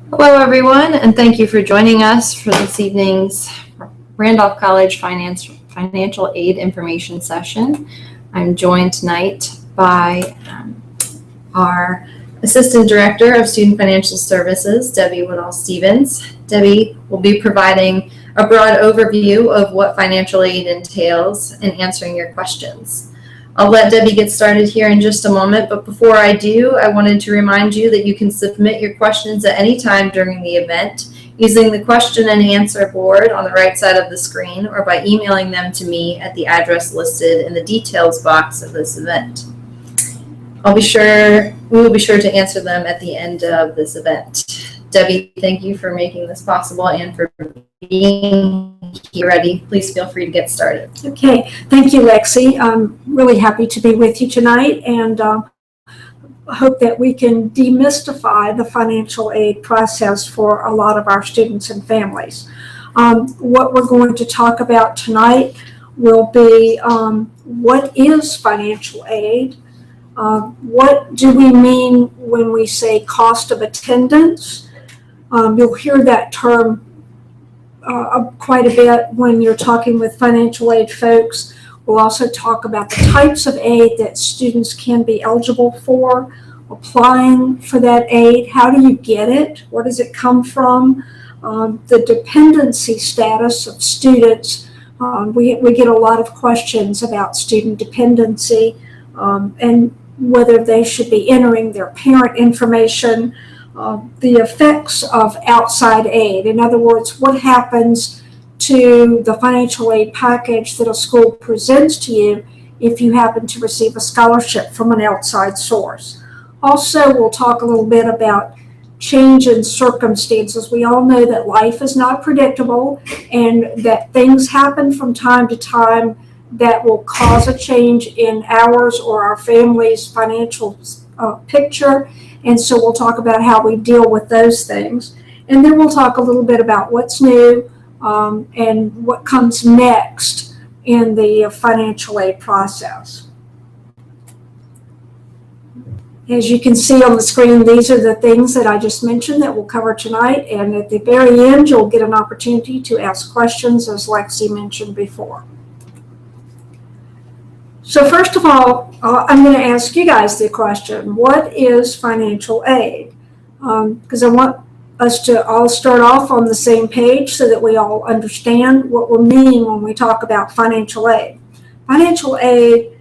Hello, everyone, and thank you for joining us for this evening's Randolph College Financial Aid Information Session. I'm joined tonight by our Assistant Director of Student Financial Services, Debbie Woodall-Stevens. Debbie will be providing a broad overview of what financial aid entails and answering your questions. I'll let Debbie get started here in just a moment, but before I do, I wanted to remind you that you can submit your questions at any time during the event using the question and answer board on the right side of the screen or by emailing them to me at the address listed in the details box of this event. We will be sure to answer them at the end of this event. Debbie, thank you for making this possible and for being here. Ready? Please feel free to get started. Okay, thank you, Lexi. I'm really happy to be with you tonight, and hope that we can demystify the financial aid process for a lot of our students and families. What we're going to talk about tonight will be what is financial aid? What do we mean when we say cost of attendance? You'll hear that term quite a bit when you're talking with financial aid folks. We'll also talk about the types of aid that students can be eligible for, applying for that aid. How do you get it? Where does it come from? The dependency status of students. We get a lot of questions about student dependency and whether they should be entering their parent information. The effects of outside aid. In other words, what happens to the financial aid package that a school presents to you if you happen to receive a scholarship from an outside source. Also, we'll talk a little bit about change in circumstances. We all know that life is not predictable and that things happen from time to time that will cause a change in ours or our family's financial picture. And so we'll talk about how we deal with those things. And then we'll talk a little bit about what's new and what comes next in the financial aid process. As you can see on the screen, these are the things that I just mentioned that we'll cover tonight. And at the very end, you'll get an opportunity to ask questions, as Lexi mentioned before. So first of all, I'm going to ask you guys the question, what is financial aid? Because I want us to all start off on the same page so that we all understand what we mean when we talk about financial aid. Financial aid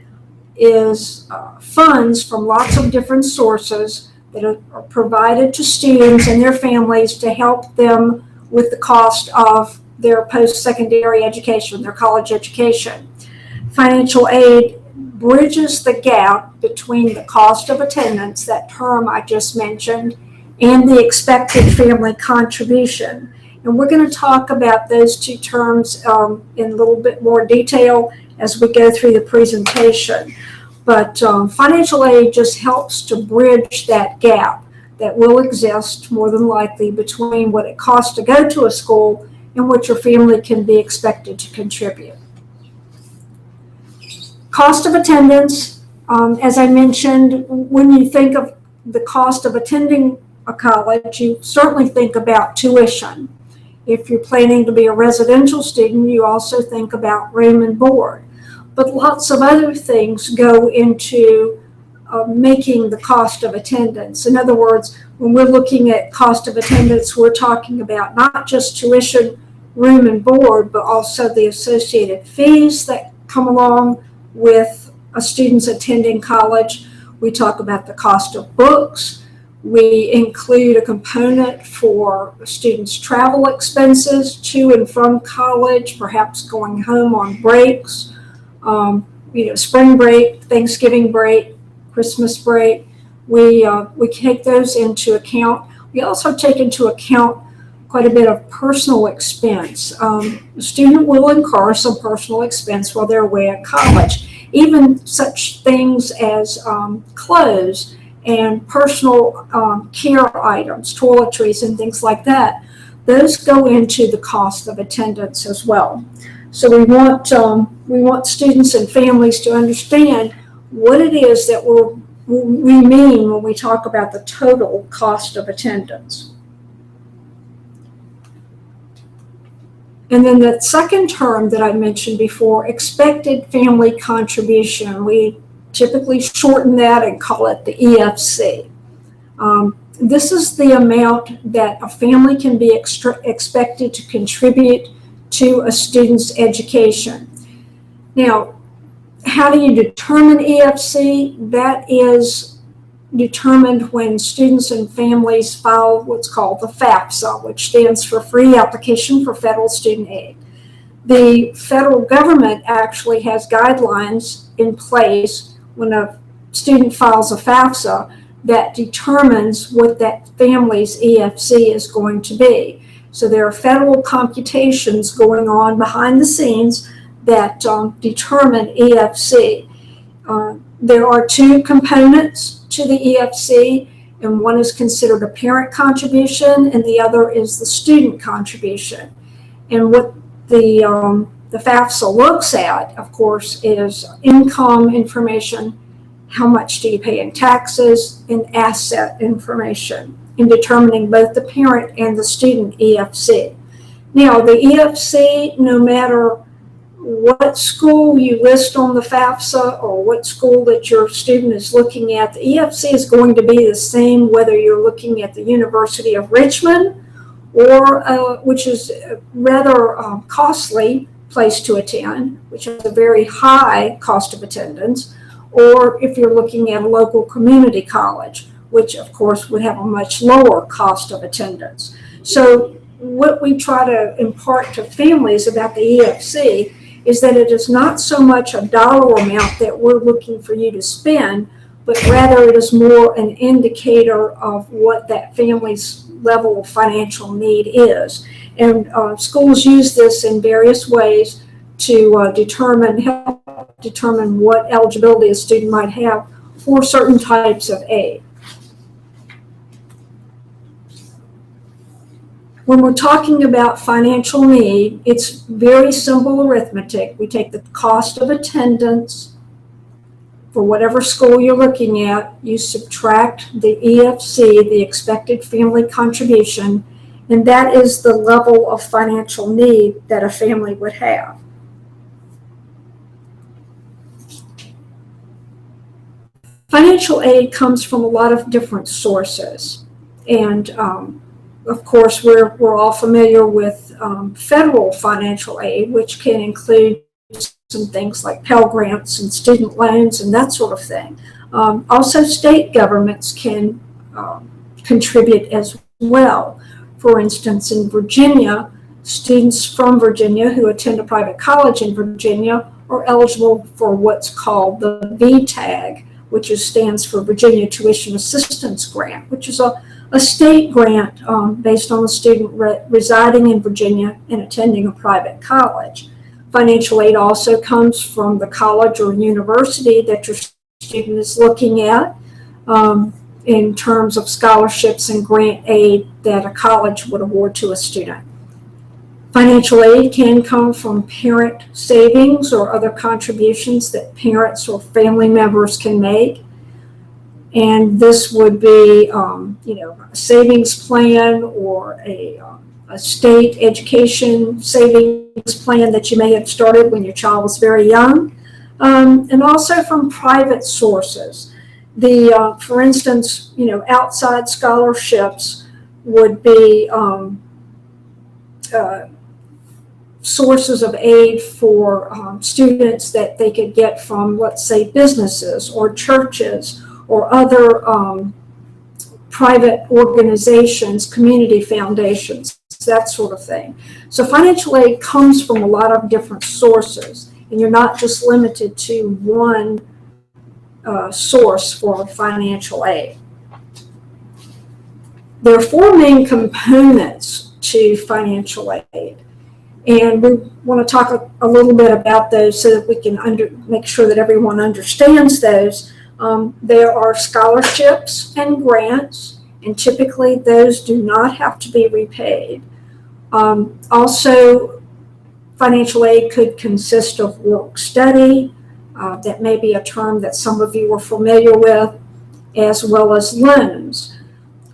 is funds from lots of different sources that are provided to students and their families to help them with the cost of their post-secondary education, their college education. Financial aid bridges the gap between the cost of attendance, that term I just mentioned, and the expected family contribution. And we're going to talk about those two terms in a little bit more detail as we go through the presentation. But financial aid just helps to bridge that gap that will exist more than likely between what it costs to go to a school and what your family can be expected to contribute. Cost of attendance, as I mentioned, when you think of the cost of attending a college, you certainly think about tuition. If you're planning to be a residential student, you also think about room and board. But lots of other things go into making the cost of attendance. In other words, when we're looking at cost of attendance, we're talking about not just tuition, room and board, but also the associated fees that come along with a student's attending college. We talk about the cost of books. We include a component for students' travel expenses to and from college, perhaps going home on breaks, spring break, Thanksgiving break, Christmas break. We take those into account. We also take into account quite a bit of personal expense. The student will incur some personal expense while they're away at college. Even such things as clothes and personal care items, toiletries and things like that, those go into the cost of attendance as well. So we want students and families to understand what it is that we mean when we talk about the total cost of attendance. And then the second term that I mentioned before, expected family contribution, we typically shorten that and call it the EFC. This is the amount that a family can be expected to contribute to a student's education. Now, how do you determine EFC? That is determined when students and families file what's called the FAFSA, which stands for Free Application for Federal Student Aid. The federal government actually has guidelines in place when a student files a FAFSA that determines what that family's EFC is going to be. So there are federal computations going on behind the scenes that determine EFC. There are two components to the EFC, and one is considered a parent contribution and the other is the student contribution. And what the FAFSA looks at, of course, is income information, how much do you pay in taxes, and asset information in determining both the parent and the student EFC. Now, the EFC, no matter what school you list on the FAFSA or what school that your student is looking at, the EFC is going to be the same whether you're looking at the University of Richmond or which is a rather costly place to attend, which has a very high cost of attendance, or if you're looking at a local community college, which of course would have a much lower cost of attendance. So what we try to impart to families about the EFC is that it is not so much a dollar amount that we're looking for you to spend, but rather it is more an indicator of what that family's level of financial need is. And schools use this in various ways to help determine what eligibility a student might have for certain types of aid. When we're talking about financial need, it's very simple arithmetic. We take the cost of attendance for whatever school you're looking at, you subtract the EFC, the expected family contribution, and that is the level of financial need that a family would have. Financial aid comes from a lot of different sources, and of course, we're all familiar with federal financial aid, which can include some things like Pell Grants and student loans and that sort of thing. Also, state governments can contribute as well. For instance, in Virginia, students from Virginia who attend a private college in Virginia are eligible for what's called the VTAG, which stands for Virginia Tuition Assistance Grant, which is a state grant based on a student residing in Virginia and attending a private college. Financial aid also comes from the college or university that your student is looking at in terms of scholarships and grant aid that a college would award to a student. Financial aid can come from parent savings or other contributions that parents or family members can make. And this would be, a savings plan or a state education savings plan that you may have started when your child was very young, and also from private sources. For instance, outside scholarships would be sources of aid for students that they could get from, let's say, businesses or churches or other private organizations, community foundations, that sort of thing. So financial aid comes from a lot of different sources, and you're not just limited to one source for financial aid. There are four main components to financial aid, and we want to talk a little bit about those so that we can make sure that everyone understands those. There are scholarships and grants, and typically those do not have to be repaid. Also, financial aid could consist of work study. That may be a term that some of you are familiar with, as well as loans.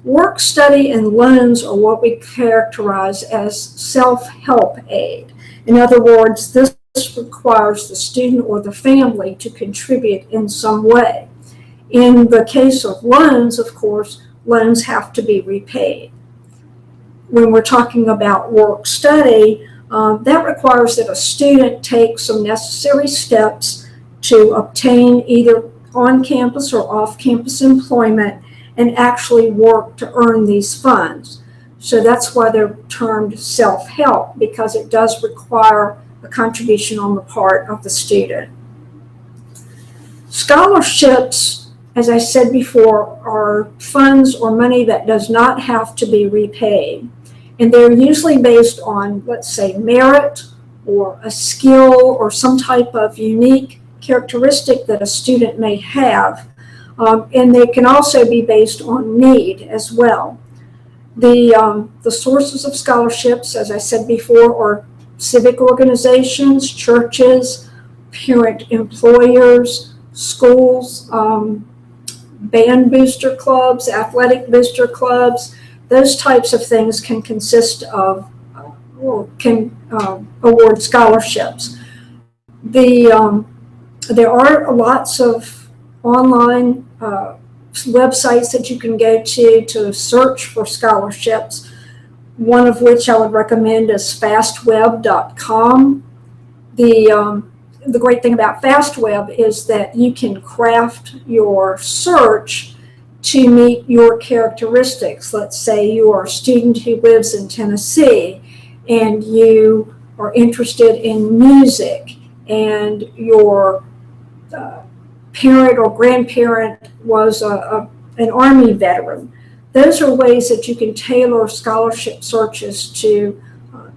Work study and loans are what we characterize as self-help aid. In other words, this requires the student or the family to contribute in some way. In the case of loans, of course, loans have to be repaid. When we're talking about work study, that requires that a student take some necessary steps to obtain either on-campus or off-campus employment and actually work to earn these funds. So that's why they're termed self-help, because it does require a contribution on the part of the student. Scholarships, as I said before, are funds or money that does not have to be repaid. And they're usually based on, let's say, merit or a skill or some type of unique characteristic that a student may have. And they can also be based on need as well. The sources of scholarships, as I said before, are civic organizations, churches, parent employers, schools, band booster clubs, athletic booster clubs. Those types of things can consist of or can award scholarships. There are lots of online websites that you can go to search for scholarships, one of which I would recommend is fastweb.com. The great thing about FastWeb is that you can craft your search to meet your characteristics. Let's say you are a student who lives in Tennessee and you are interested in music and your parent or grandparent was an Army veteran. Those are ways that you can tailor scholarship searches to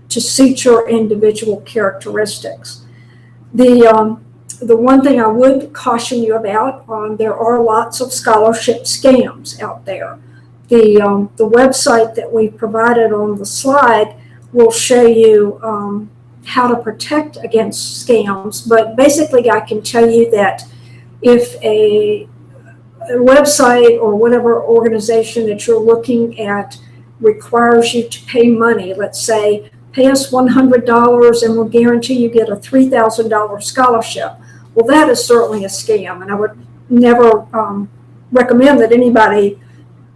suit your individual characteristics. The one thing I would caution you about, there are lots of scholarship scams out there. The website that we provided on the slide will show you how to protect against scams, but basically I can tell you that if a website or whatever organization that you're looking at requires you to pay money, let's say, pay us $100 and we'll guarantee you get a $3,000 scholarship. Well, that is certainly a scam, and I would never recommend that anybody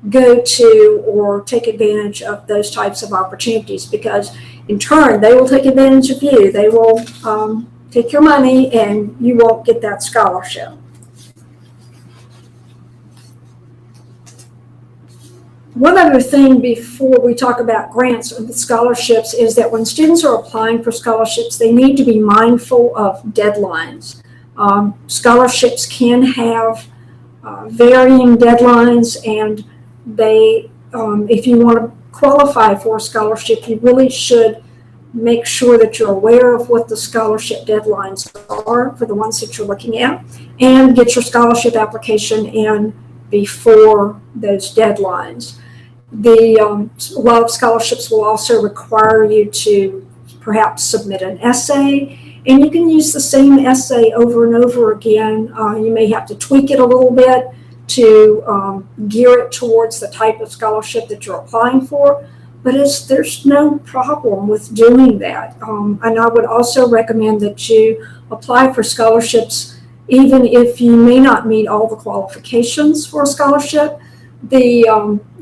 go to or take advantage of those types of opportunities, because in turn they will take advantage of you. They will take your money and you won't get that scholarship. One other thing before we talk about grants and scholarships is that when students are applying for scholarships, they need to be mindful of deadlines. Scholarships can have varying deadlines, and they, if you want to qualify for a scholarship, you really should make sure that you're aware of what the scholarship deadlines are for the ones that you're looking at, and get your scholarship application in before those deadlines. A lot of scholarships will also require you to perhaps submit an essay, and you can use the same essay over and over again. You may have to tweak it a little bit to gear it towards the type of scholarship that you're applying for, but there's no problem with doing that. And I would also recommend that you apply for scholarships even if you may not meet all the qualifications for a scholarship. The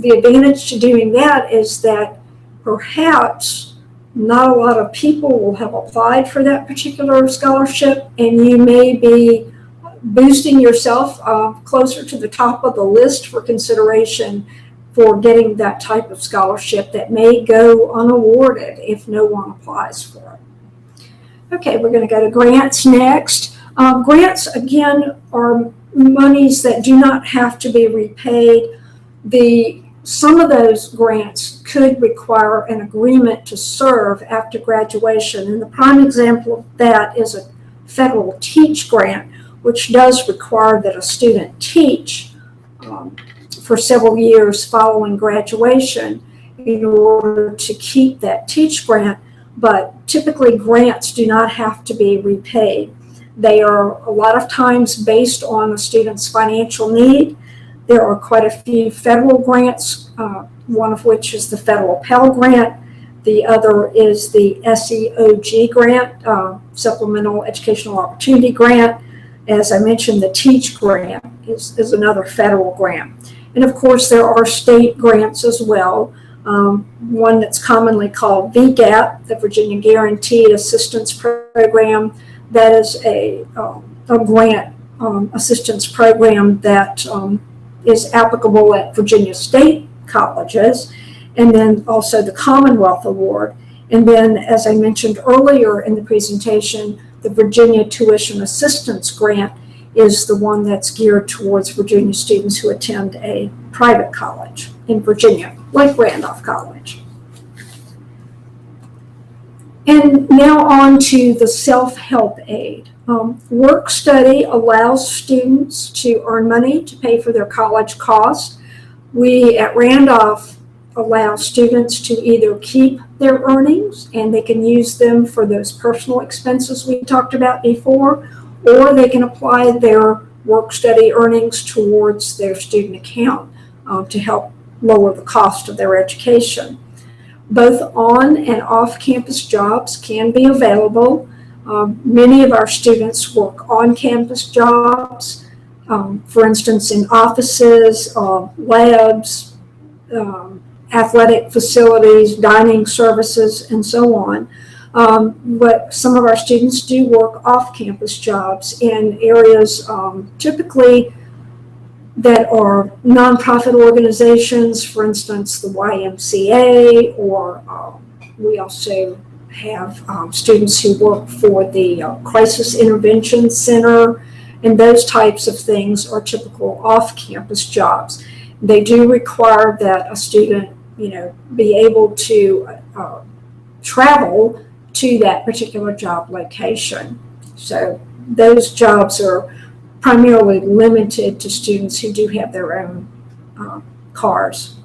advantage to doing that is that perhaps not a lot of people will have applied for that particular scholarship, and you may be boosting yourself closer to the top of the list for consideration for getting that type of scholarship that may go unawarded if no one applies for it. Okay, we're going to go to grants next. Grants, again, are monies that do not have to be repaid. Some of those grants could require an agreement to serve after graduation, and the prime example of that is a federal TEACH grant, which does require that a student teach for several years following graduation in order to keep that TEACH grant, but typically grants do not have to be repaid. They are a lot of times based on a student's financial need. There are quite a few federal grants, one of which is the federal Pell Grant. The other is the SEOG grant, Supplemental Educational Opportunity Grant. As I mentioned, the TEACH grant is another federal grant. And of course, there are state grants as well. One that's commonly called VGAP, the Virginia Guaranteed Assistance Program. That is a grant assistance program that is applicable at Virginia State colleges, and then also the Commonwealth Award. And then, as I mentioned earlier in the presentation, the Virginia Tuition Assistance Grant is the one that's geared towards Virginia students who attend a private college in Virginia, like Randolph College. And now on to the self-help aid. Work study allows students to earn money to pay for their college costs. We at Randolph allow students to either keep their earnings and they can use them for those personal expenses we talked about before, or they can apply their work study earnings towards their student account to help lower the cost of their education. Both on and off-campus jobs can be available. Many of our students work on-campus jobs, for instance, in offices, labs, athletic facilities, dining services, and so on. But some of our students do work off-campus jobs in areas typically that are nonprofit organizations, for instance, the YMCA, or we also have students who work for the Crisis Intervention Center, and those types of things are typical off-campus jobs. They do require that a student, be able to travel to that particular job location. So those jobs are primarily limited to students who do have their own cars.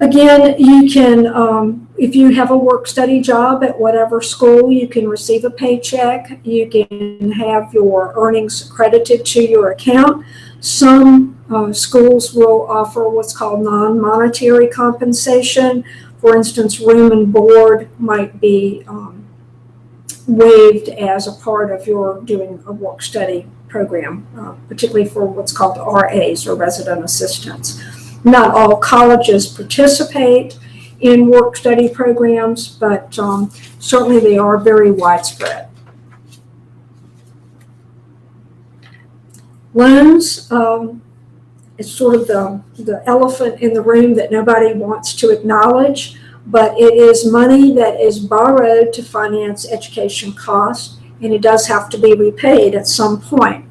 Again, you can, if you have a work-study job at whatever school, you can receive a paycheck. You can have your earnings credited to your account. Some schools will offer what's called non-monetary compensation. For instance, room and board might be waived as a part of your doing a work-study program, particularly for what's called RAs, or resident assistants. Not all colleges participate in work-study programs, but certainly they are very widespread. Loans is sort of the elephant in the room that nobody wants to acknowledge, but it is money that is borrowed to finance education costs, and it does have to be repaid at some point.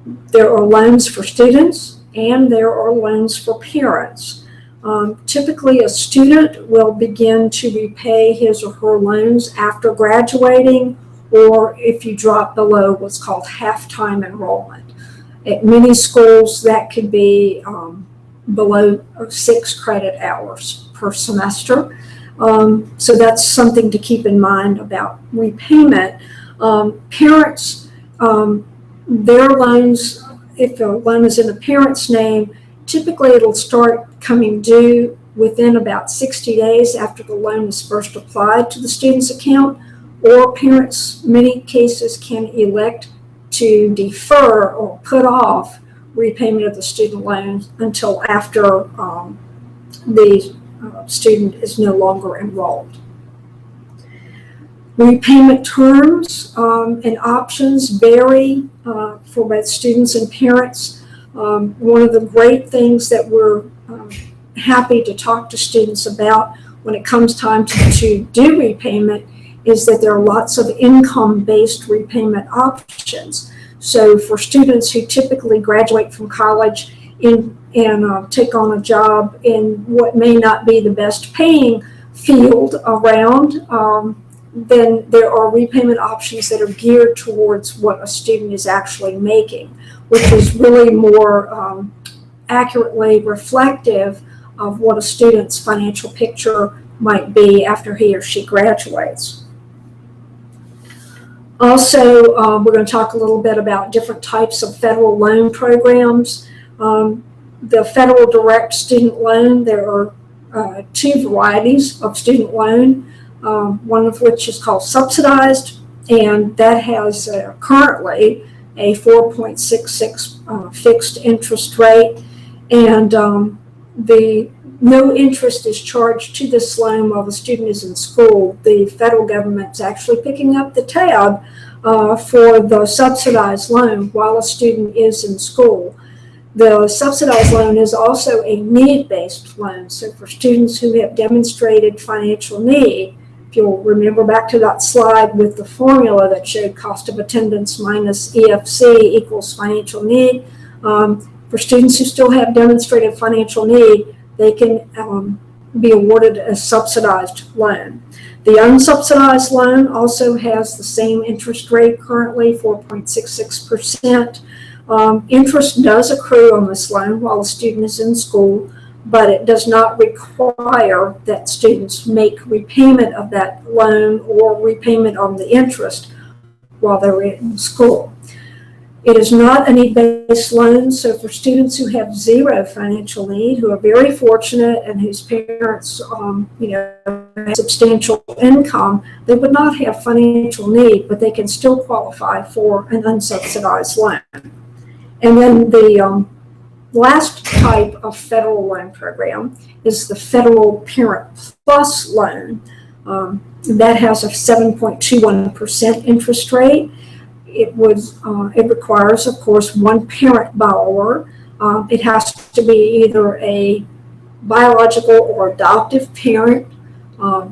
There are loans for students, and there are loans for parents. Typically, a student will begin to repay his or her loans after graduating, or if you drop below what's called half-time enrollment. At many schools, that could be below 6 credit hours per semester. So that's something to keep in mind about repayment. Parents, their loans, if a loan is in the parent's name, typically it'll start coming due within about 60 days after the loan is first applied to the student's account, or parents, many cases, can elect to defer or put off repayment of the student loan until after the student is no longer enrolled. Repayment terms and options vary for both students and parents. One of the great things that we're happy to talk to students about when it comes time to do repayment is that there are lots of income-based repayment options. So for students who typically graduate from college and take on a job in what may not be the best paying field around, then there are repayment options that are geared towards what a student is actually making, which is really more accurately reflective of what a student's financial picture might be after he or she graduates. Also, we're going to talk a little bit about different types of federal loan programs. The federal direct student loan, there are two varieties of student loan, one of which is called subsidized, and that has currently a 4.66 fixed interest rate, and the no interest is charged to this loan while the student is in school. The federal government's actually picking up the tab for the subsidized loan while a student is in school. The subsidized loan is also a need-based loan. So for students who have demonstrated financial need, if you'll remember back to that slide with the formula that showed cost of attendance minus EFC equals financial need, for students who still have demonstrated financial need, they can be awarded a subsidized loan. The unsubsidized loan also has the same interest rate currently, 4.66%. Interest does accrue on this loan while the student is in school, but it does not require that students make repayment of that loan or repayment on the interest while they're in school. It is not a need-based loan, so for students who have zero financial need, who are very fortunate and whose parents have substantial income, they would not have financial need, but they can still qualify for an unsubsidized loan. And then the last type of federal loan program is the Federal Parent Plus loan. That has a 7.21% interest rate. It requires, of course, one parent borrower. It has to be either a biological or adoptive parent.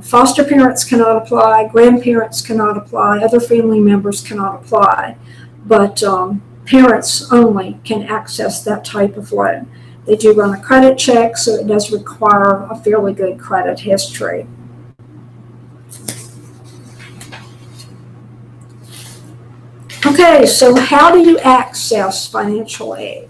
Foster parents cannot apply, grandparents cannot apply, other family members cannot apply, but parents only can access that type of loan. They do run a credit check, so it does require a fairly good credit history. Okay, so how do you access financial aid?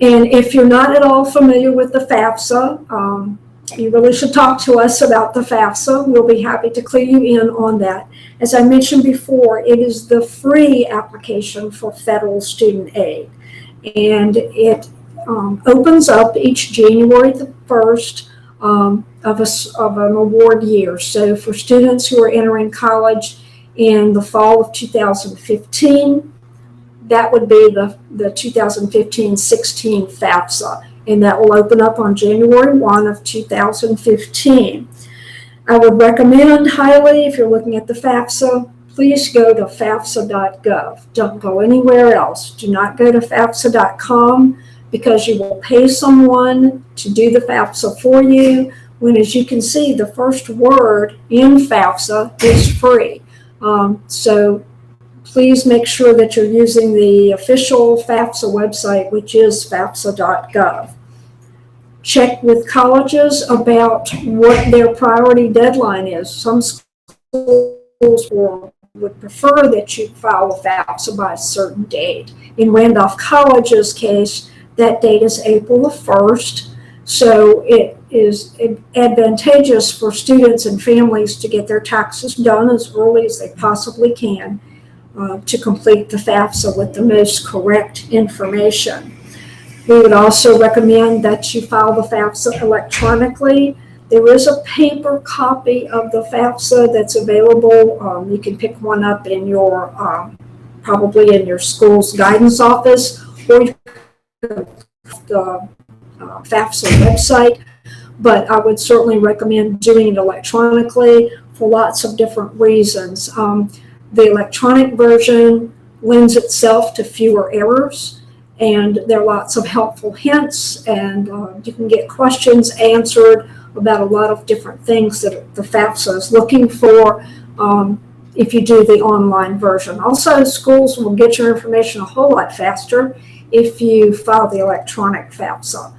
And if you're not at all familiar with the FAFSA, you really should talk to us about the FAFSA. We'll be happy to clue you in on that. As I mentioned before, it is the free application for federal student aid. And it opens up each January the 1st of an award year. So for students who are entering college in the fall of 2015, that would be the 2015-16 FAFSA, and that will open up on January 1 of 2015. I would recommend highly, if you're looking at the FAFSA, please go to fafsa.gov. Don't go anywhere else. Do not go to fafsa.com, because you will pay someone to do the FAFSA for you, when, as you can see, the first word in FAFSA is free. So please make sure that you're using the official FAFSA website, which is fafsa.gov. Check with colleges about what their priority deadline is. Some schools would prefer that you file a FAFSA by a certain date. In Randolph College's case, that date is April the 1st. So it is advantageous for students and families to get their taxes done as early as they possibly can to complete the FAFSA with the most correct information. We would also recommend that you file the FAFSA electronically. There is a paper copy of the FAFSA that's available. You can pick one up in your, probably in your school's guidance office, or you can the FAFSA website, but I would certainly recommend doing it electronically for lots of different reasons. The electronic version lends itself to fewer errors, and there are lots of helpful hints, and you can get questions answered about a lot of different things that the FAFSA is looking for if you do the online version. Also, schools will get your information a whole lot faster if you file the electronic FAFSA.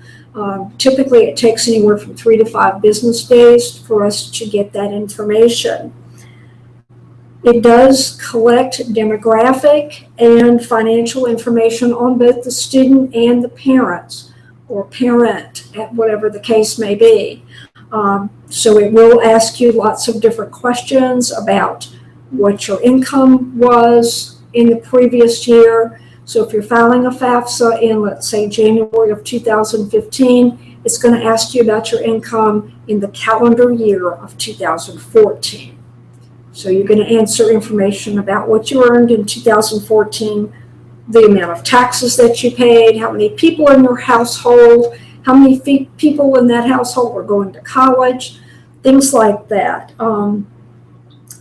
Typically, it takes anywhere from 3 to 5 business days for us to get that information. It does collect demographic and financial information on both the student and the parents, or parent, whatever the case may be. So it will ask you lots of different questions about what your income was in the previous year. So if you're filing a FAFSA in, let's say, January of 2015, it's going to ask you about your income in the calendar year of 2014. So you're going to answer information about what you earned in 2014, the amount of taxes that you paid, how many people in your household, how many people in that household are going to college, things like that.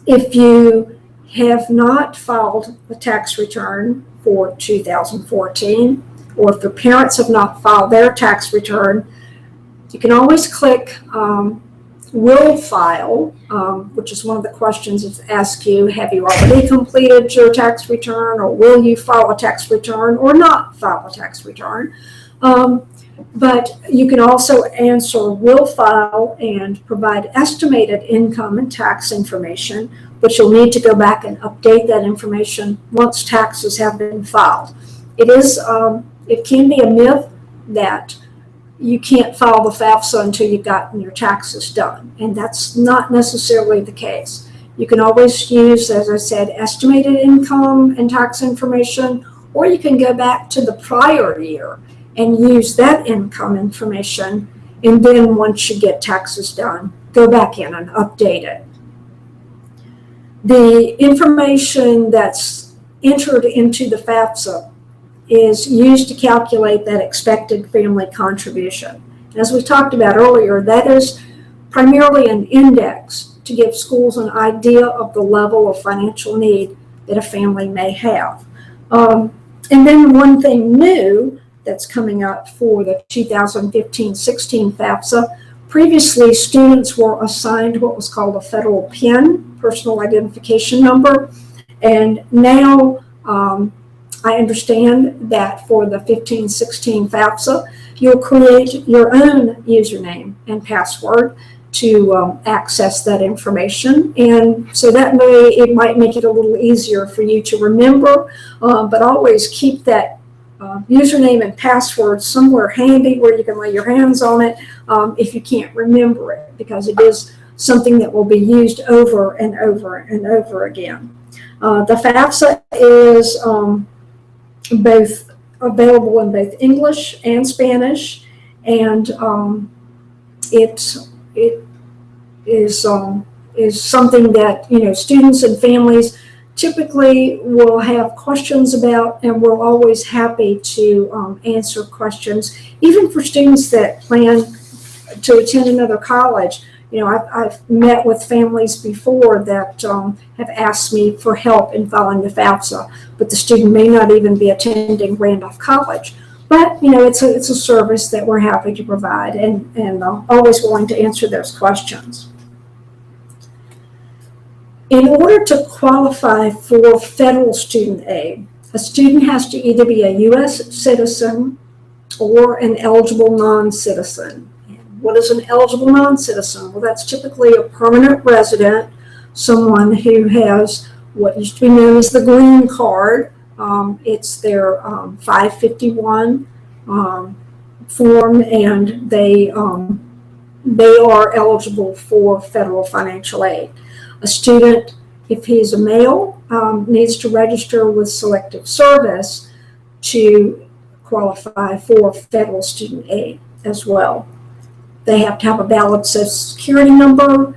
If you have not filed a tax return for 2014, or if your parents have not filed their tax return, you can always click will file, which is one of the questions it asks you, have you already completed your tax return, or will you file a tax return or not file a tax return? But you can also answer will file and provide estimated income and tax information, but you'll need to go back and update that information once taxes have been filed. It can be a myth that you can't file the FAFSA until you've gotten your taxes done, and that's not necessarily the case. You can always use, as I said, estimated income and tax information, or you can go back to the prior year and use that income information, and then once you get taxes done, go back in and update it. The information that's entered into the FAFSA is used to calculate that expected family contribution. As we talked about earlier, that is primarily an index to give schools an idea of the level of financial need that a family may have. And then one thing new that's coming up for the 2015-16 FAFSA, previously students were assigned what was called a federal PIN, personal identification number, and now I understand that for the 15-16 FAFSA, you'll create your own username and password to access that information, and so that it might make it a little easier for you to remember, but always keep that username and password somewhere handy where you can lay your hands on it if you can't remember it, because it is something that will be used over and over and over again. The FAFSA is both available in both English and Spanish, and it is something that students and families typically will have questions about, and we're always happy to answer questions, even for students that plan to attend another college. I've met with families before that have asked me for help in filing the FAFSA, but the student may not even be attending Randolph College. But it's a service that we're happy to provide, and always willing to answer those questions. In order to qualify for federal student aid, a student has to either be a U.S. citizen or an eligible non-citizen. What is an eligible non-citizen? Well, that's typically a permanent resident, someone who has what used to be known as the green card. It's their 551 form, and they are eligible for federal financial aid. A student, if he's a male, needs to register with Selective Service to qualify for federal student aid as well. They have to have a valid Social Security number,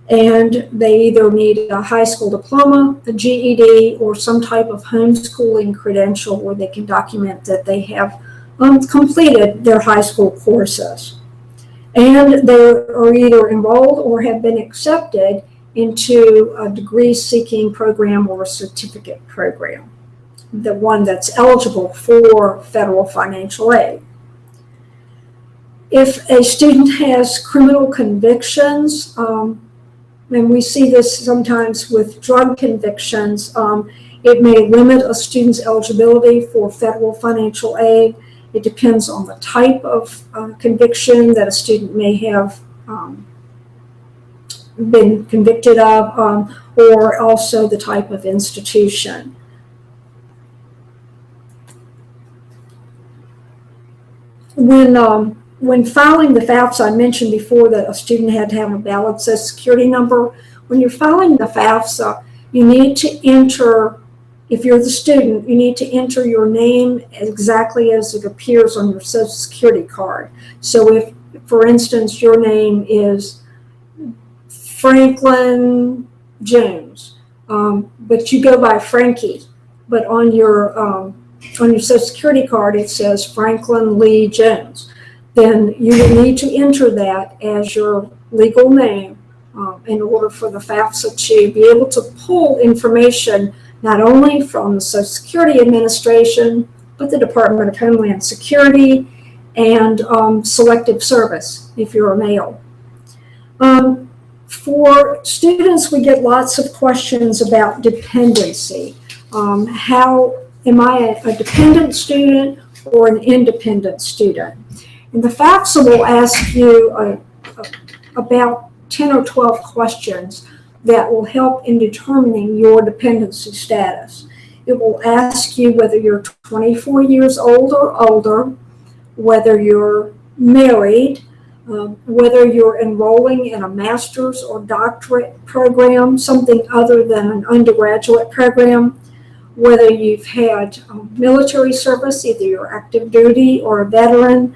and they either need a high school diploma, a GED, or some type of homeschooling credential where they can document that they have completed their high school courses. And they are either enrolled or have been accepted into a degree-seeking program or a certificate program, the one that's eligible for federal financial aid. If a student has criminal convictions, and we see this sometimes with drug convictions, it may limit a student's eligibility for federal financial aid. It depends on the type of conviction that a student may have been convicted of, or also the type of institution. When filing the FAFSA, I mentioned before that a student had to have a valid Social Security number. When you're filing the FAFSA, you need to enter If you're the student, you need to enter your name exactly as it appears on your Social Security card. So if, for instance, your name is Franklin Jones, but you go by Frankie, but on your Social Security card it says Franklin Lee Jones, then you will need to enter that as your legal name in order for the FAFSA to be able to pull information not only from the Social Security Administration, but the Department of Homeland Security and Selective Service if you're a male. For students, we get lots of questions about dependency. How am I a dependent student or an independent student? And the FAFSA will ask you about 10 or 12 questions that will help in determining your dependency status. It will ask you whether you're 24 years old or older, whether you're married, whether you're enrolling in a master's or doctorate program, something other than an undergraduate program, whether you've had military service, either you're active duty or a veteran,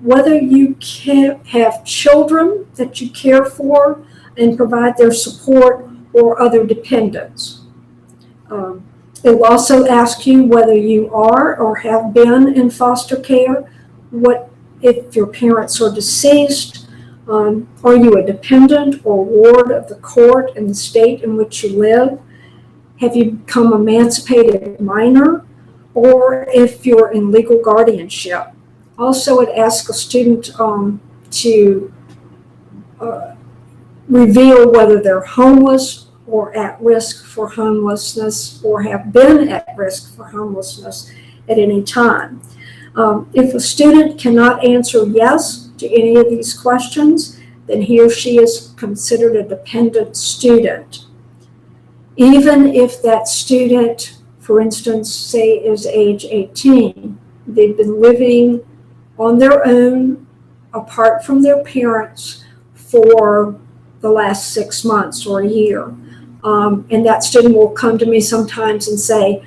whether you can have children that you care for and provide their support or other dependents. It will also ask you whether you are or have been in foster care, what if your parents are deceased, are you a dependent or ward of the court in the state in which you live? Have you become emancipated minor? Or if you're in legal guardianship. Also, it asks a student to reveal whether they're homeless or at risk for homelessness or have been at risk for homelessness at any time. If a student cannot answer yes to any of these questions, then he or she is considered a dependent student. Even if that student, for instance, say is age 18, they've been living on their own, apart from their parents, for the last 6 months or a year. And that student will come to me sometimes and say,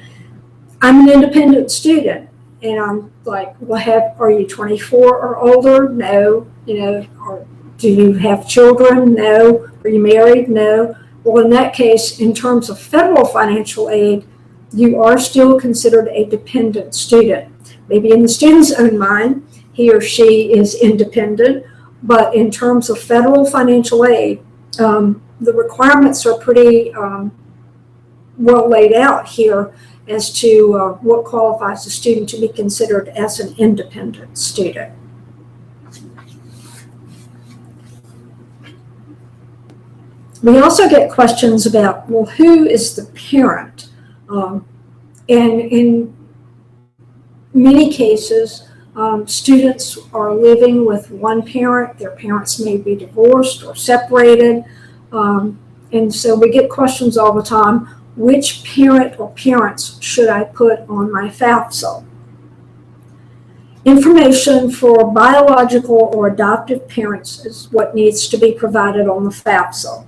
I'm an independent student. And I'm like, well, are you 24 or older? No. Or do you have children? No. Are you married? No. Well, in that case, in terms of federal financial aid, you are still considered a dependent student. Maybe in the student's own mind, he or she is independent, but in terms of federal financial aid, the requirements are pretty well laid out here as to what qualifies a student to be considered as an independent student. We also get questions about, well, who is the parent? And in many cases, students are living with one parent. Their parents may be divorced or separated. And so we get questions all the time, which parent or parents should I put on my FAFSA? Information for biological or adoptive parents is what needs to be provided on the FAFSA.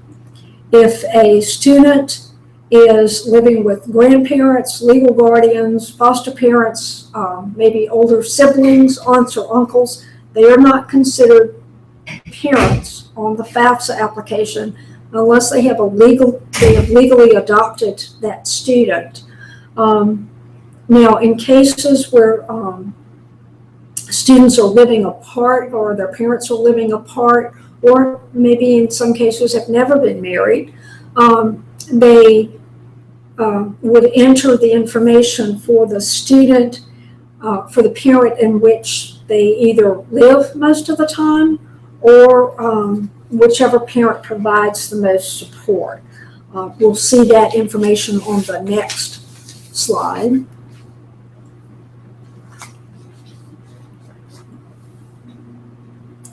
If a student is living with grandparents, legal guardians, foster parents, maybe older siblings, aunts or uncles, they are not considered parents on the FAFSA application unless they have legally adopted that student. Now, in cases where students are living apart or their parents are living apart, or maybe in some cases have never been married, they would enter the information for the student, for the parent in which they either live most of the time or whichever parent provides the most support. We'll see that information on the next slide.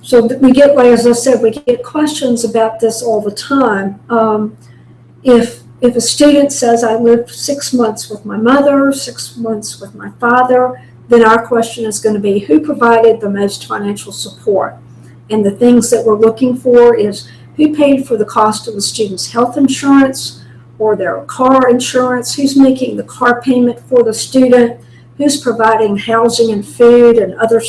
So we get, like as I said, we get questions about this all the time. If a student says, I lived 6 months with my mother, 6 months with my father, then our question is going to be, who provided the most financial support? And the things that we're looking for is who paid for the cost of the student's health insurance, or their car insurance, who's making the car payment for the student, who's providing housing and food and other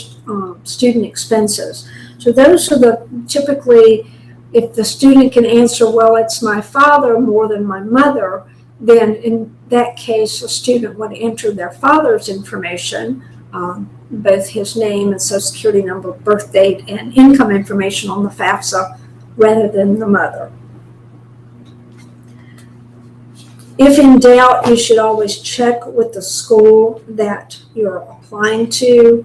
student expenses. So those are the typically, if the student can answer, well, it's my father more than my mother, then in that case, a student would enter their father's information, both his name and social security number, birth date, and income information on the FAFSA rather than the mother. If in doubt, you should always check with the school that you're applying to,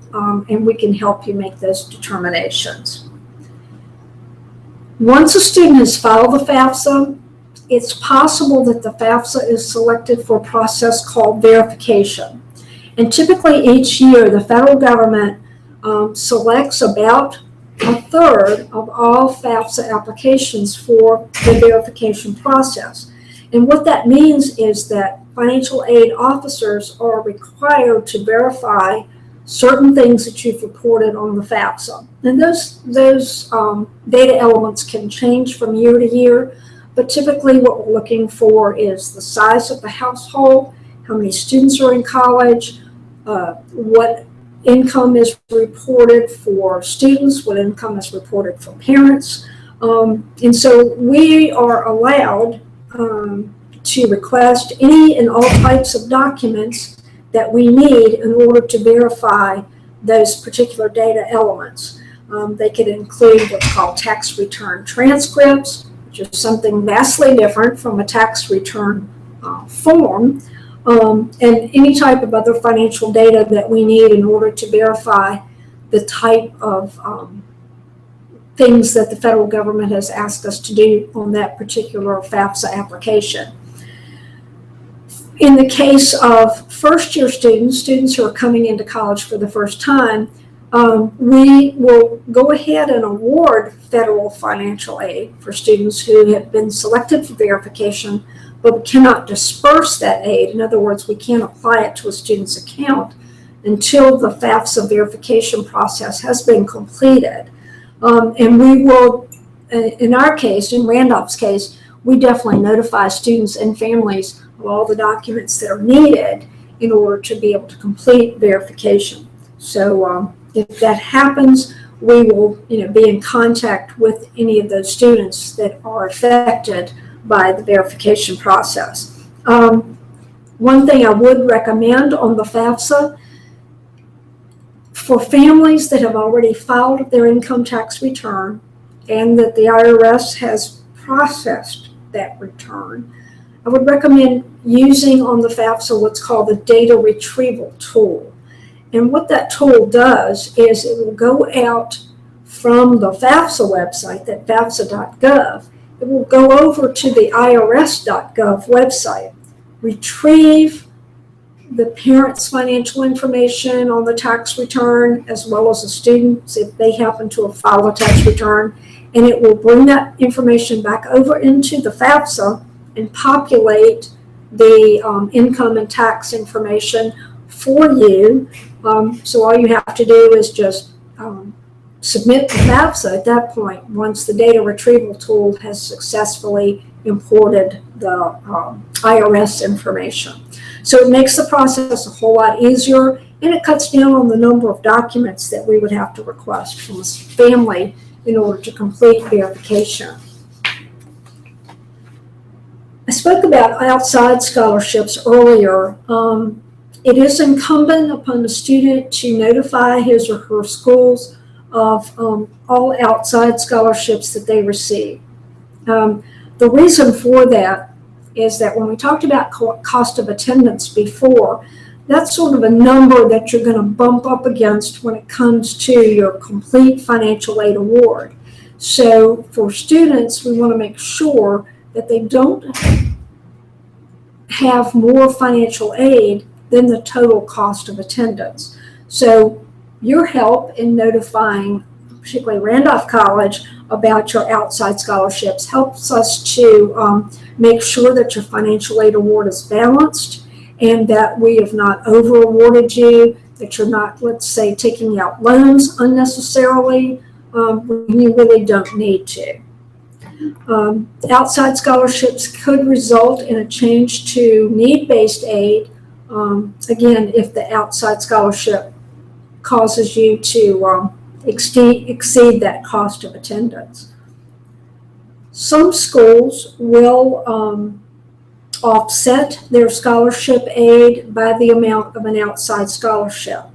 and we can help you make those determinations. Once a student has filed the FAFSA, it's possible that the FAFSA is selected for a process called verification. And typically each year, the federal government selects about a third of all FAFSA applications for the verification process. And what that means is that financial aid officers are required to verify certain things that you've reported on the FAFSA. And those data elements can change from year to year, but typically what we're looking for is the size of the household, how many students are in college, what income is reported for students, what income is reported for parents. And so we are allowed to request any and all types of documents that we need in order to verify those particular data elements. They could include what's called tax return transcripts, which is something vastly different from a tax return form, and any type of other financial data that we need in order to verify the type of things that the federal government has asked us to do on that particular FAFSA application. In the case of first-year students who are coming into college for the first time, we will go ahead and award federal financial aid for students who have been selected for verification, but we cannot disperse that aid. In other words, we can't apply it to a student's account until the FAFSA verification process has been completed. And we will, in our case, in Randolph's case, we definitely notify students and families of all the documents that are needed in order to be able to complete verification. So if that happens, we will be in contact with any of those students that are affected by the verification process. One thing I would recommend on the FAFSA, for families that have already filed their income tax return and that the IRS has processed that return, I would recommend using on the FAFSA what's called the data retrieval tool. And what that tool does is it will go out from the FAFSA website, that FAFSA.gov, it will go over to the IRS.gov website, retrieve the parent's financial information on the tax return, as well as the students if they happen to have filed a tax return, and it will bring that information back over into the FAFSA and populate the income and tax information for you. So all you have to do is just submit the FAFSA at that point once the data retrieval tool has successfully imported the IRS information. So it makes the process a whole lot easier, and it cuts down on the number of documents that we would have to request from a family in order to complete verification. I spoke about outside scholarships earlier. It is incumbent upon the student to notify his or her schools of all outside scholarships that they receive. The reason for that is that when we talked about cost of attendance before, that's sort of a number that you're going to bump up against when it comes to your complete financial aid award. So for students, we want to make sure that they don't have more financial aid than the total cost of attendance. So your help in notifying, particularly Randolph College, about your outside scholarships helps us to make sure that your financial aid award is balanced and that we have not over awarded you, that you're not, let's say, taking out loans unnecessarily when you really don't need to. Outside scholarships could result in a change to need-based aid, again, if the outside scholarship causes you to exceed that cost of attendance. Some schools will offset their scholarship aid by the amount of an outside scholarship.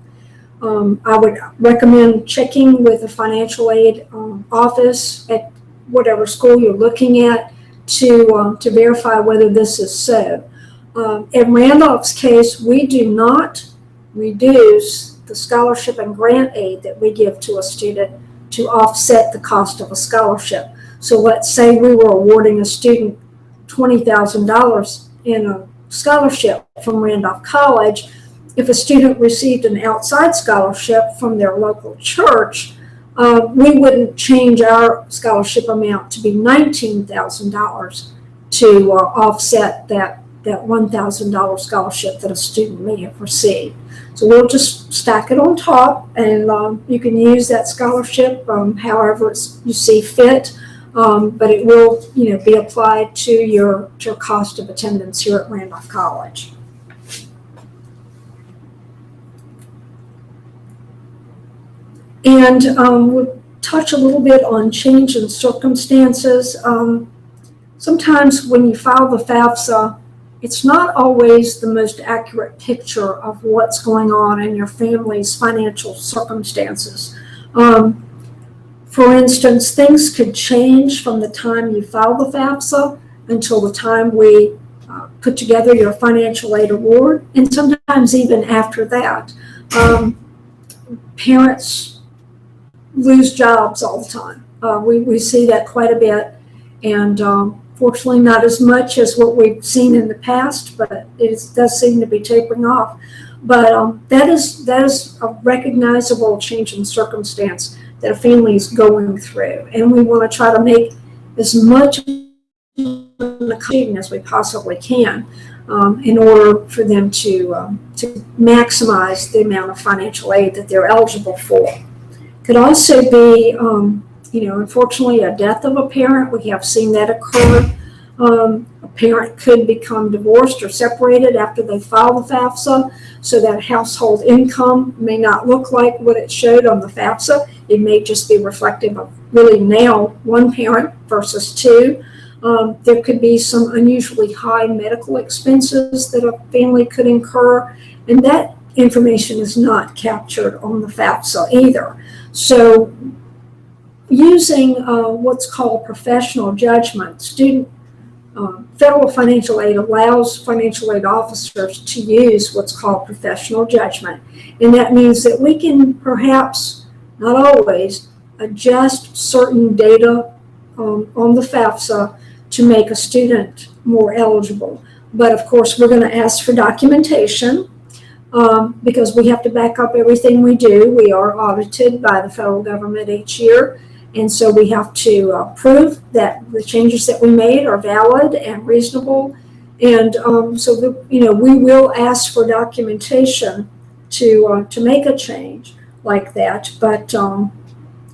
I would recommend checking with the financial aid office at whatever school you're looking at to verify whether this is so. In Randolph's case, we do not reduce the scholarship and grant aid that we give to a student to offset the cost of a scholarship. So let's say we were awarding a student $20,000 in a scholarship from Randolph College. If a student received an outside scholarship from their local church, we wouldn't change our scholarship amount to be $19,000 to offset that $1,000 scholarship that a student may have received. So we'll just stack it on top, and you can use that scholarship however you see fit, but it will, be applied to your cost of attendance here at Randolph College. And we'll touch a little bit on change in circumstances. Sometimes when you file the FAFSA, it's not always the most accurate picture of what's going on in your family's financial circumstances. For instance, things could change from the time you file the FAFSA until the time we put together your financial aid award, and sometimes even after that. Parents lose jobs all the time. We see that quite a bit, and fortunately not as much as what we've seen in the past, but it does seem to be tapering off. But that is a recognizable change in circumstance that a family is going through, and we want to try to make as much as we possibly can in order for them to maximize the amount of financial aid that they're eligible for. Could also be, unfortunately, a death of a parent. We have seen that occur. A parent could become divorced or separated after they file the FAFSA, so that household income may not look like what it showed on the FAFSA. It may just be reflective of really now one parent versus two. There could be some unusually high medical expenses that a family could incur, and that information is not captured on the FAFSA either. So using what's called professional judgment, federal financial aid allows financial aid officers to use what's called professional judgment. And that means that we can perhaps, not always, adjust certain data on the FAFSA to make a student more eligible. But of course, we're going to ask for documentation. Because we have to back up everything we do. We are audited by the federal government each year, and so we have to prove that the changes that we made are valid and reasonable. And we will ask for documentation to make a change like that, but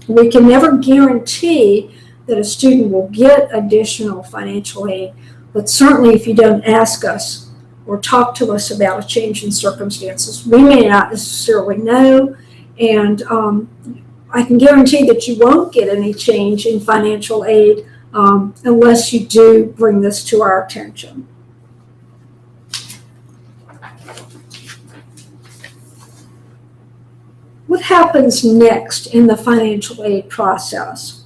we can never guarantee that a student will get additional financial aid. But certainly, if you don't ask us or talk to us about a change in circumstances, we may not necessarily know, and I can guarantee that you won't get any change in financial aid unless you do bring this to our attention. What happens next in the financial aid process?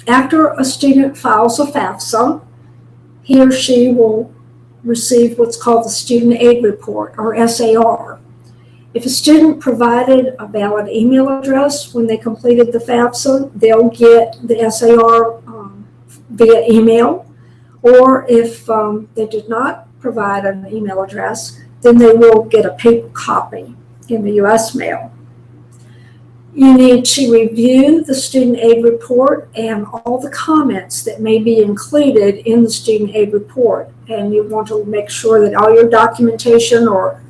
After a student files a FAFSA, he or she will receive what's called the Student Aid Report, or SAR. If a student provided a valid email address when they completed the FAFSA, they'll get the SAR via email. Or if they did not provide an email address, then they will get a paper copy in the U.S. mail. You need to review the student aid report and all the comments that may be included in the student aid report. And you want to make sure that all your documentation or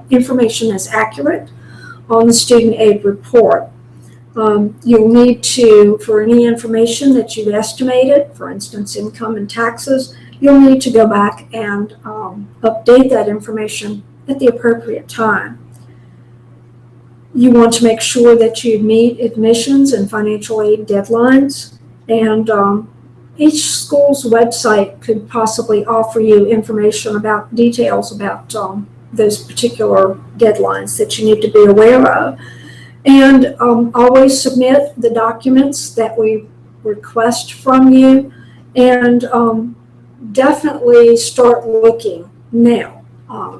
information is accurate on the student aid report. You'll need to, for any information that you've estimated, for instance, income and taxes, you'll need to go back and update that information at the appropriate time. You want to make sure that you meet admissions and financial aid deadlines, and each school's website could possibly offer you information about details about those particular deadlines that you need to be aware of. And always submit the documents that we request from you, and definitely start looking now.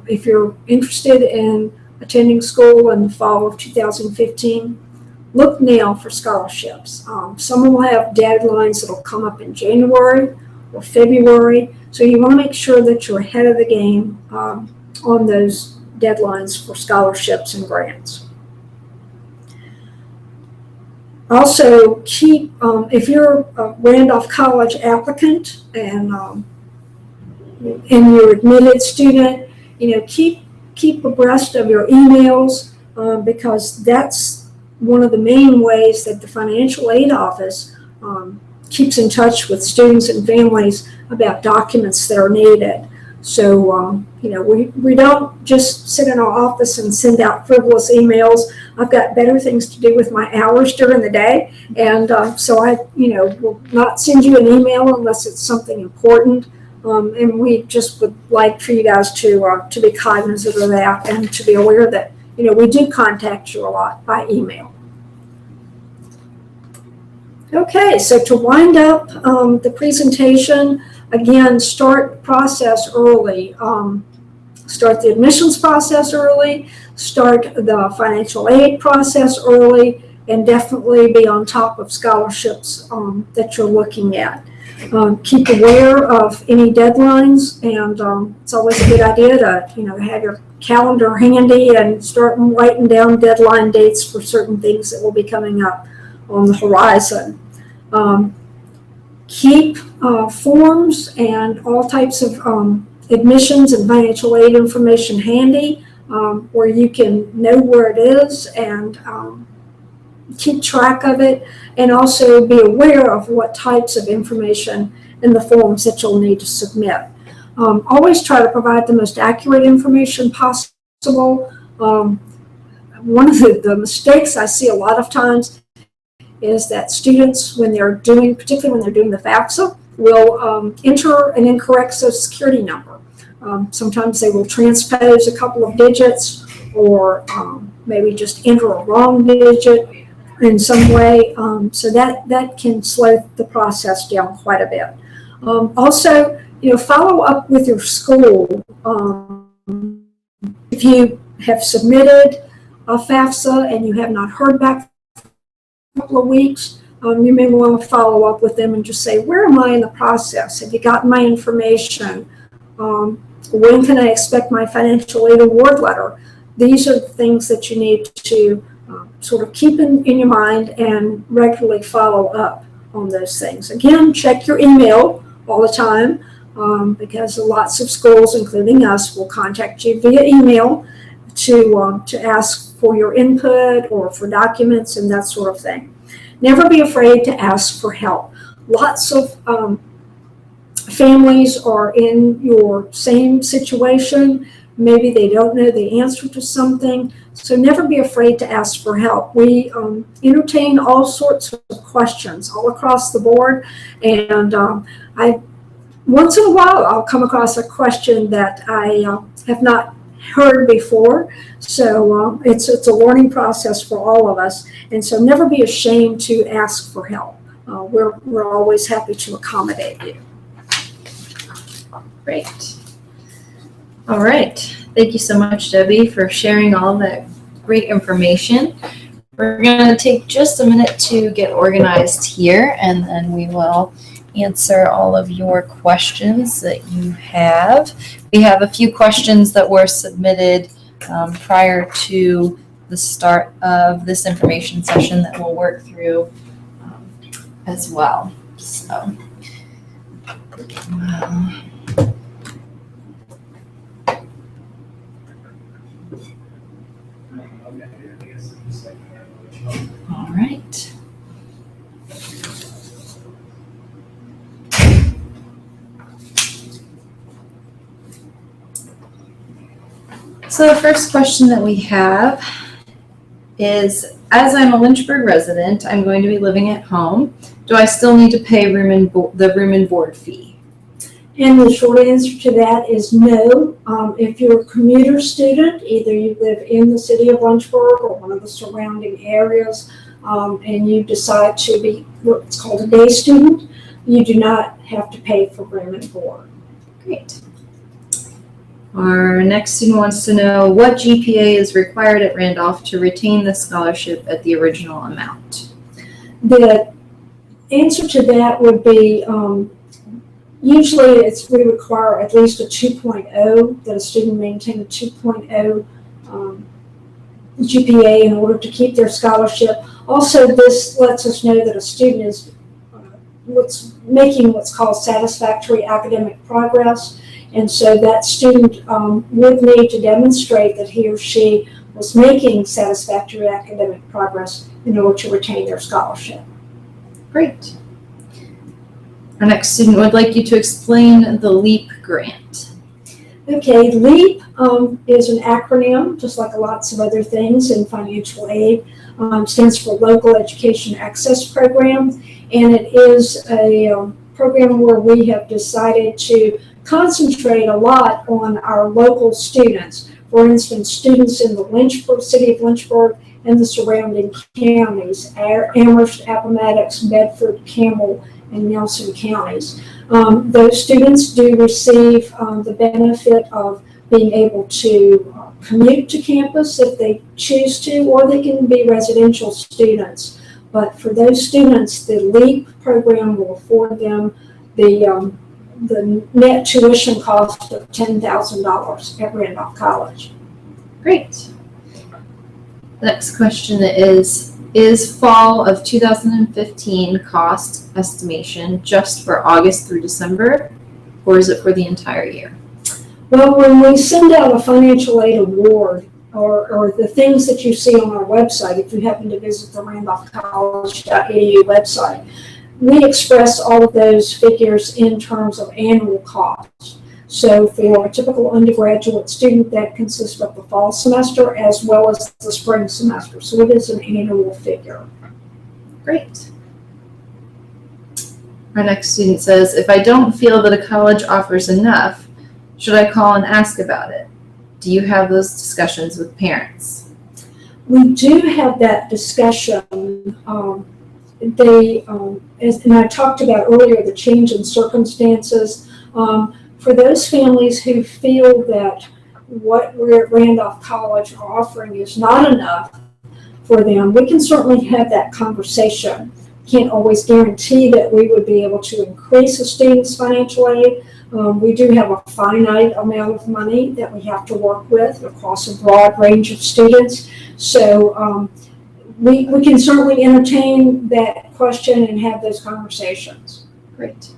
If you're interested in attending school in the fall of 2015, look now for scholarships. Some will have deadlines that will come up in January or February, so you want to make sure that you're ahead of the game on those deadlines for scholarships and grants. Also, keep, if you're a Randolph College applicant and you're admitted student, keep abreast of your emails because that's one of the main ways that the financial aid office keeps in touch with students and families about documents that are needed. So, we don't just sit in our office and send out frivolous emails. I've got better things to do with my hours during the day. And so I, will not send you an email unless it's something important. And we just would like for you guys to be cognizant of that and to be aware that, we do contact you a lot by email. Okay, so to wind up the presentation, again, start the process early. Start the admissions process early, start the financial aid process early, and definitely be on top of scholarships that you're looking at. Keep aware of any deadlines, and it's always a good idea to have your calendar handy and start writing down deadline dates for certain things that will be coming up on the horizon. Keep forms and all types of admissions and financial aid information handy where you can know where it is and keep track of it, and also be aware of what types of information in the forms that you'll need to submit. Always try to provide the most accurate information possible. One of the mistakes I see a lot of times is that students, particularly when they're doing the FAFSA, will enter an incorrect Social Security number. Sometimes they will transpose a couple of digits, or maybe just enter a wrong digit in some way. So that can slow the process down quite a bit. Also, follow up with your school. If you have submitted a FAFSA and you have not heard back for a couple of weeks, you may want to follow up with them and just say, where am I in the process? Have you gotten my information? When can I expect my financial aid award letter? These are the things that you need to sort of keep in your mind and regularly follow up on those things. Again, check your email all the time because lots of schools, including us, will contact you via email to ask for your input or for documents and that sort of thing. Never be afraid to ask for help. Lots of families are in your same situation. Maybe they don't know the answer to something. So never be afraid to ask for help. We entertain all sorts of questions all across the board. And once in a while, I'll come across a question that I have not heard before. So it's a learning process for all of us. And so never be ashamed to ask for help. We're always happy to accommodate you. Great. All right. Thank you so much, Debbie, for sharing all that great information. We're going to take just a minute to get organized here, and then we will answer all of your questions that you have. We have a few questions that were submitted prior to the start of this information session that we'll work through as well. So, All right. So the first question that we have is, as I'm a Lynchburg resident, I'm going to be living at home. Do I still need to pay the room and board fee? And the short answer to that is no. If you're a commuter student, either you live in the city of Lynchburg or one of the surrounding areas, and you decide to be what's called a day student, you do not have to pay for room and board. Great. Our next student wants to know what GPA is required at Randolph to retain the scholarship at the original amount. The answer to that would be usually we require at least a 2.0, that a student maintain a 2.0 GPA in order to keep their scholarship. Also, this lets us know that a student is making what's called satisfactory academic progress. And so that student would need to demonstrate that he or she was making satisfactory academic progress in order to retain their scholarship. Great. Our next student would like you to explain the LEAP grant. Okay, LEAP is an acronym, just like lots of other things in financial aid. Stands for Local Education Access Program, and it is a program where we have decided to concentrate a lot on our local students. For instance, students in the city of Lynchburg and the surrounding counties, Amherst, Appomattox, Bedford, Campbell, and Nelson counties. Those students do receive the benefit of being able to commute to campus if they choose to, or they can be residential students. But for those students, the LEAP program will afford them the net tuition cost of $10,000 at Randolph College. Great. The next question is fall of 2015 cost estimation just for August through December, or is it for the entire year? Well, when we send out a financial aid award, or the things that you see on our website, if you happen to visit the randolphcollege.edu website, we express all of those figures in terms of annual costs. So for a typical undergraduate student, that consists of the fall semester as well as the spring semester. So it is an annual figure. Great. Our next student says, if I don't feel that a college offers enough, should I call and ask about it? Do you have those discussions with parents? We do have that discussion. And I talked about earlier the change in circumstances. For those families who feel that what we're at Randolph College are offering is not enough for them, we can certainly have that conversation. Can't always guarantee that we would be able to increase a student's financial aid. We do have a finite amount of money that we have to work with across a broad range of students. So we can certainly entertain that question and have those conversations. Great.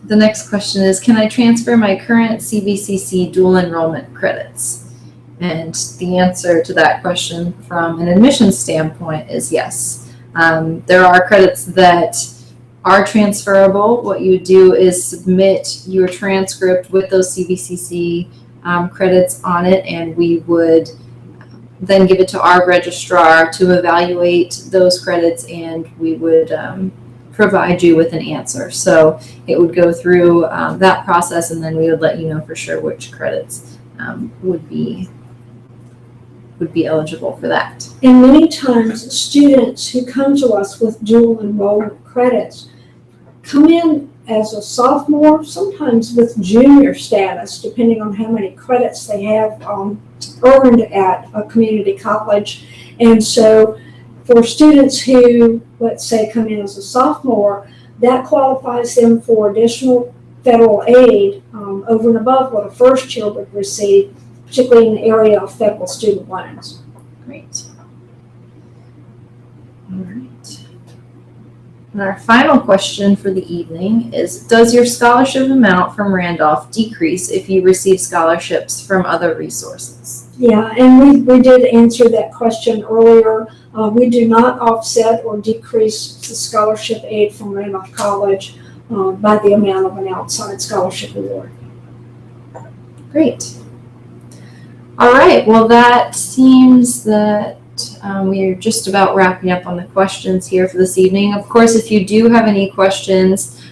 The next question is, can I transfer my current CVCC dual enrollment credits? And the answer to that question from an admissions standpoint is yes. There are credits that are transferable. What you would do is submit your transcript with those CVCC credits on it, and we would then give it to our registrar to evaluate those credits, and we would provide you with an answer. So it would go through that process, and then we would let you know for sure which credits would be eligible for that. And many times students who come to us with dual enrollment credits come in as a sophomore, sometimes with junior status, depending on how many credits they have earned at a community college. And so for students who, let's say, come in as a sophomore, that qualifies them for additional federal aid over and above what a first year would receive, particularly in the area of federal student loans. Great. All right. And our final question for the evening is, does your scholarship amount from Randolph decrease if you receive scholarships from other resources? Yeah, and we did answer that question earlier. We do not offset or decrease the scholarship aid from Randolph College by the amount of an outside scholarship award. Great. All right, well, that seems that we are just about wrapping up on the questions here for this evening. Of course, if you do have any questions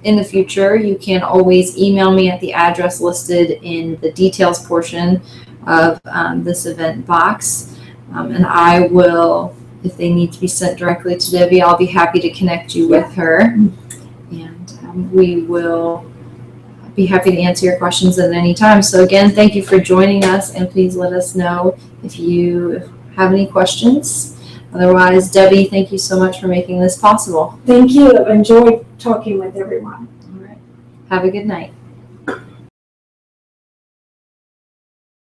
in the future, you can always email me at the address listed in the details portion of this event box. And I will, if they need to be sent directly to Debbie, I'll be happy to connect you with her. And we will be happy to answer your questions at any time. So again, thank you for joining us, and please let us know if you have any questions. Otherwise, Debbie, thank you so much for making this possible. Thank you. Enjoyed talking with everyone. All right. Have a good night.